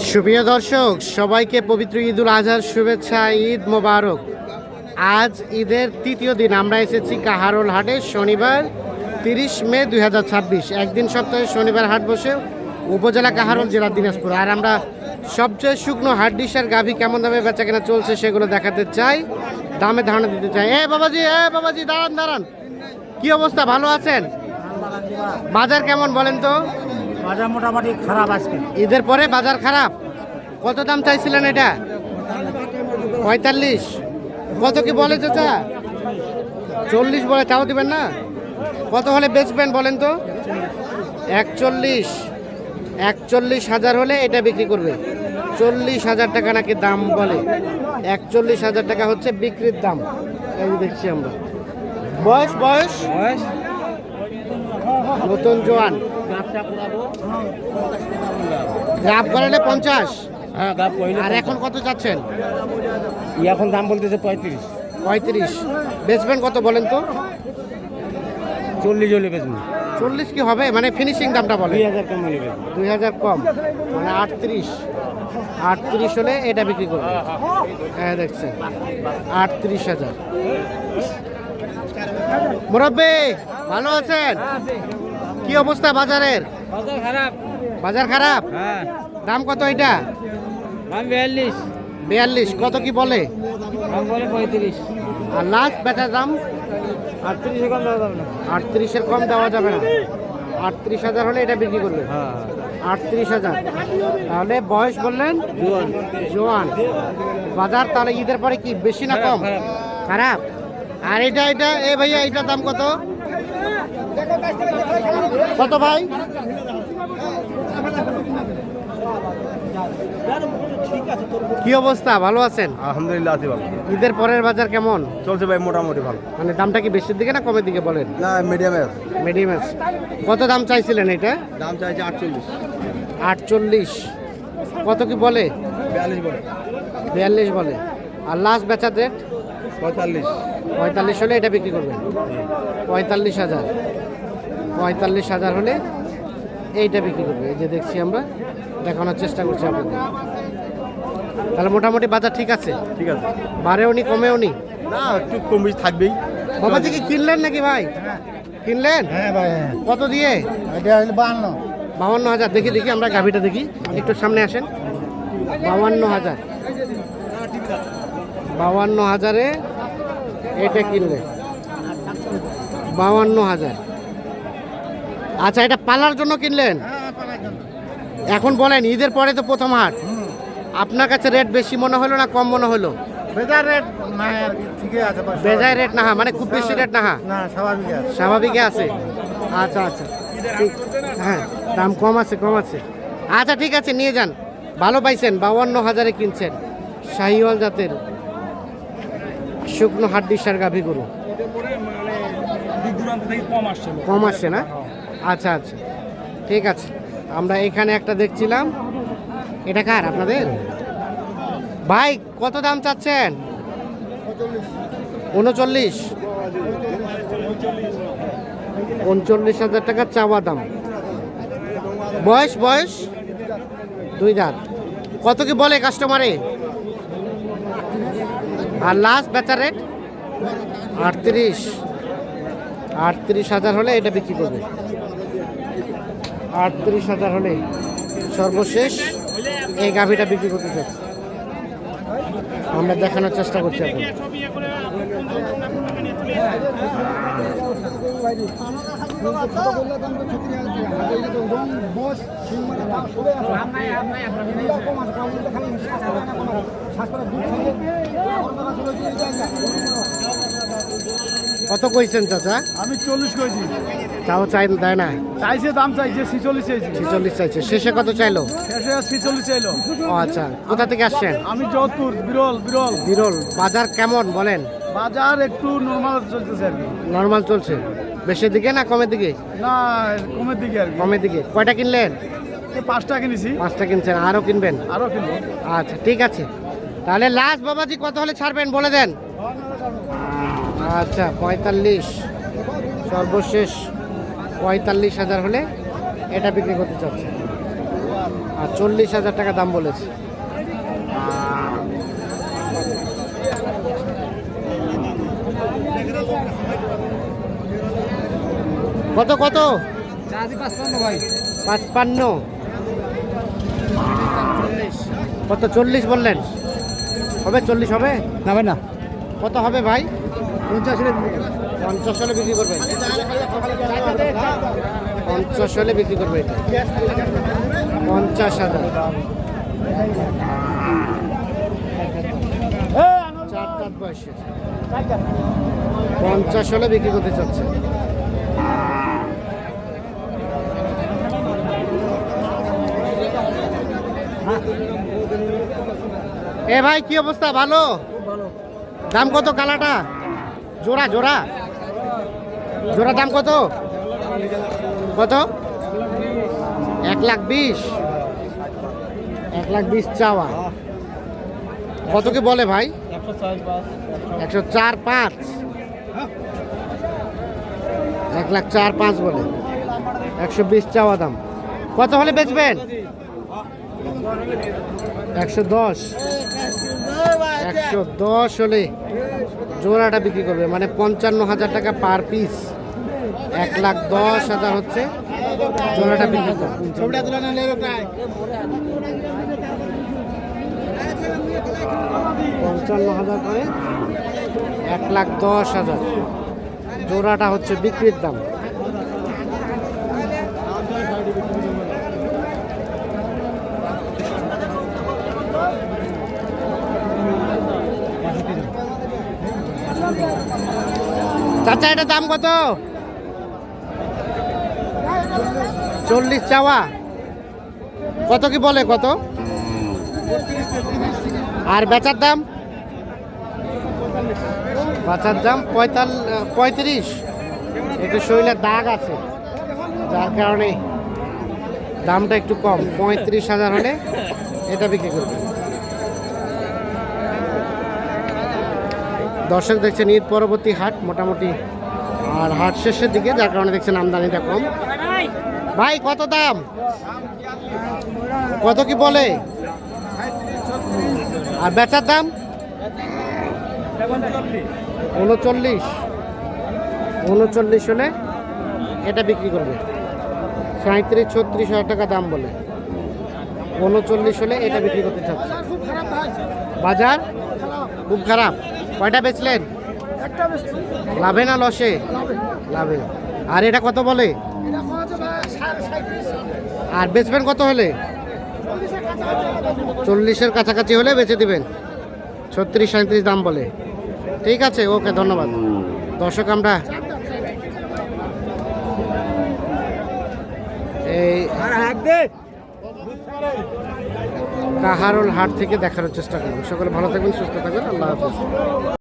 সুপ্রিয় দর্শক, সবাইকে পবিত্র ঈদুল আজহার শুভেচ্ছা। ঈদ মোবারক। আজ ঈদের তৃতীয় দিন আমরা এসেছি কাহারোল হাটে। শনিবার 30 মে 2026, একদিন সপ্তাহে শনিবার হাট বসে, উপজেলা কাহারোল, জেলা দিনাজপুর। আর আমরা সবচেয়ে শুকনো হাড্ডিসার গাভী কেমন দামে বেচা কেনা চলছে সেগুলো দেখাতে চাই, দামে ধারণা দিতে চাই। বাবাজি দাঁড়ান দাঁড়ান, কি অবস্থা? ভালো আছেন? বাজার কেমন বলেন তো? বাজার মোটামুটি খারাপ আজকে। ঈদের পরে বাজার খারাপ। কত দাম চাইছিলেন এটা? 45। কত কি বলে চাচা? 40 বলে, তাও দিবেন না? কত হলে বেচবেন বলেন তো? 41,000 হলে এটা বিক্রি করবে। 40,000 টাকা নাকি দাম বলে। 41,000 টাকা হচ্ছে বিক্রির দাম। এই দেখছি আমরা। বয়স নতুন জোয়ান। গ্রাফ করালে 50। হ্যাঁ, গাব কইলে। আর এখন কত চাচ্ছেন? এখন দাম বলতেছে 35। 35। বেচবেন কত বলেন তো? 40 হলে বেচবো। 40 কি হবে? মানে ফিনিশিং দামটা বলে। 2000 কম হলে বেচবো। 2000 কম, মানে 38 হলে এটা বিক্রি করবে। হ্যাঁ দেখছেন, 38,000। মুরব্বি ভালো আছেন? কি অবস্থা বাজারের? বাজার খারাপ। হ্যাঁ, দাম কত এটা? দাম 42। 42। কত কি বলে? দাম বলে 35। আর লাস্ট বেচার দাম? 38 কম দেওয়া যাবে না। 38-এর কম দেওয়া যাবে না। 38,000 হলে এটা বিক্রি করবে। হ্যাঁ, 38,000। তাহলে বয়স বললেন জোয়ান। বাজার তাহলে ঈদের পরে কি বেশি না কম? খারাপ। আর এটা এ ভাইয়া, এটার দাম কত? কত ভাই? কি অবস্থা? ভালো আছেন? আলহামদুলিল্লাহ আছি ভালো। ঈদের পরের বাজার কেমন চলছে ভাই, মোটামুটি ভালো। মানে দামটা কি বেশির দিকে না কমের দিকে বলেন? না, মিডিয়ামে। মিডিয়াম আছে। কত দাম চাইছিলেন এটা? দাম চাইছে 48। 48। কত কি বলে? 42 বলে। 42 বলে। আর লাস্ট বেচার রেট? 45। 45 হলে এটা বিক্রি করবেন। 45,000। 45,000 হলে এইটা বিক্রি করবে। এই যে দেখছি আমরা, দেখানোর চেষ্টা করছি আপনাদের। তাহলে মোটামুটি বাজার ঠিক আছে? ঠিক আছে। বাড়েও নি কমেও নি? না, একটু কম বেশি থাকবেই। বাবাজি কি কিনলেন নাকি ভাই? কিনলেন? হ্যাঁ ভাই, কত দিয়ে? এটা হলো 52। 52,000। দেখি আমরা গাভিটা দেখি, একটু সামনে আসেন। 52,000। 52,000-এ এটা কিনবে। 52,000। আচ্ছা, এটা পালার জন্য কিনলেন? এখন বলেন, ঈদের পরে তো প্রথম হাট, আপনার কাছে রেট বেশি মনে হলো না কম মনে হলো? বেজার রেট না, ঠিকই আছে। বেজায় রেট না, মানে খুব বেশি রেট না? না, স্বাভাবিক আছে। স্বাভাবিকে আছে। আচ্ছা ঠিক। হ্যাঁ, দাম কম আছে। আচ্ছা ঠিক আছে, নিয়ে যান। ভালো পাইছেন। 52,000-এ কিনছেন। শাহিওয়াল জাতের শুকনো হাড্ডিসার গাভী গরু। কম আসছে না? আচ্ছা ঠিক আছে। আমরা এখানে একটা দেখছিলাম। এটা কার? আপনাদের ভাই? কত দাম চাচ্ছেন? 39। 39,000 টাকা চাওয়া দাম। বয়স 2 দাঁত। কত কি বলে কাস্টমারে? আর লাস্ট বেচার রেট? 38,000 হলে এটা বিক্রি করবে। 38,000 হলে সর্বশেষ এই গাভীটা বিক্রি করতে চাচ্ছে। আমরা দেখানোর চেষ্টা করছি এখন। কত কইছেন চাচা? আমি 40 কইছি। তাও দেয় না? চাইছে, দাম চাইছে 46 চাইছে। 46 চাইছে। শেষে কত চাইলো? শেষে 46 চাইলো। ও আচ্ছা, কোথা থেকে আসছেন? আমি যোধপুর, বিরল। বাজার কেমন বলেন? বাজার একটু নরমাল চলতেছে আর কি। নরমাল চলছে। বেশির দিকে না কমের দিকে? না, কমের দিকে আর কি। কমের দিকে। কয়টা কিনলেন? 5টা কিনেছি। 5টা কিনছেন, আরও কিনবেন? আরো কিনবো। আচ্ছা ঠিক আছে। তাহলে লাস্ট বাবাজি কত হলে ছাড়বেন বলে দেন। আচ্ছা 45, সর্বশেষ 45,000 হলে এটা বিক্রি করতে চাচ্ছে। আর 40,000 টাকা দাম বলেছে। কত কত? 55। কত 40 বললেন? হবে 40 হবে না ভাই না, কত হবে ভাই? 50 হলে 50 হলে বিক্রি করবে, 50 হলে বিক্রি করবে এটা 50,000। 4 দাঁত বয়সের 50 হলে বিক্রি করতে চাচ্ছে। এ ভাই কি অবস্থা? ভালো? দাম কত কালাটা? জোড়া জোড়া জোড়া দাম কত? কত? 1,20,000। 1,20,000 চাওয়া। কত কি বলে ভাই? 104,500। 1,04,500 বলে, 120 চাওয়া দাম। কত হলে বেচবেন? 110। 110 হলে জোড়াটা বিক্রি করবে, মানে 55,000 টাকা পার পিস। 1,10,000 হচ্ছে জোড়াটা বিক্রি করবে। 55,000 করে 1,10,000 জোড়াটা হচ্ছে বিক্রির দাম। চাচা এটা দাম কত? 40 চাওয়া। কত কি বলে? কত? আর বেচার দাম? বেচার দাম 35। একটু শরীরে দাগ আছে, যার কারণে দামটা একটু কম। 35,000 হলে এটা বিক্রি করবে। দর্শক দেখছেন ঈদ পরবর্তী হাট মোটামুটি, আর হাট শেষের দিকে, যার কারণে দেখছেন আমদানিটা কম। ভাই কত দাম? কত কি বলে? আর বেচার দাম? 39। 39 হলে এটা বিক্রি করবে। 37-36 টাকা দাম বলে। 39 হলে এটা বিক্রি করতে চাচ্ছে। বাজার খুব খারাপ। কয়টা বেচলেন? লাভে না লসে? লাভে। আর এটা কত বলে? আর বেচবেন কত হলে? 40-এর কাছাকাছি হলে বেচে দিবেন। 36-37 দাম বলে। ঠিক আছে, ওকে, ধন্যবাদ। দর্শক আমরা এই কাহারোল হাট থেকে দেখানোর চেষ্টা করব। সকলে ভালো থাকবেন, সুস্থ থাকবেন। আল্লাহ হাফেজ।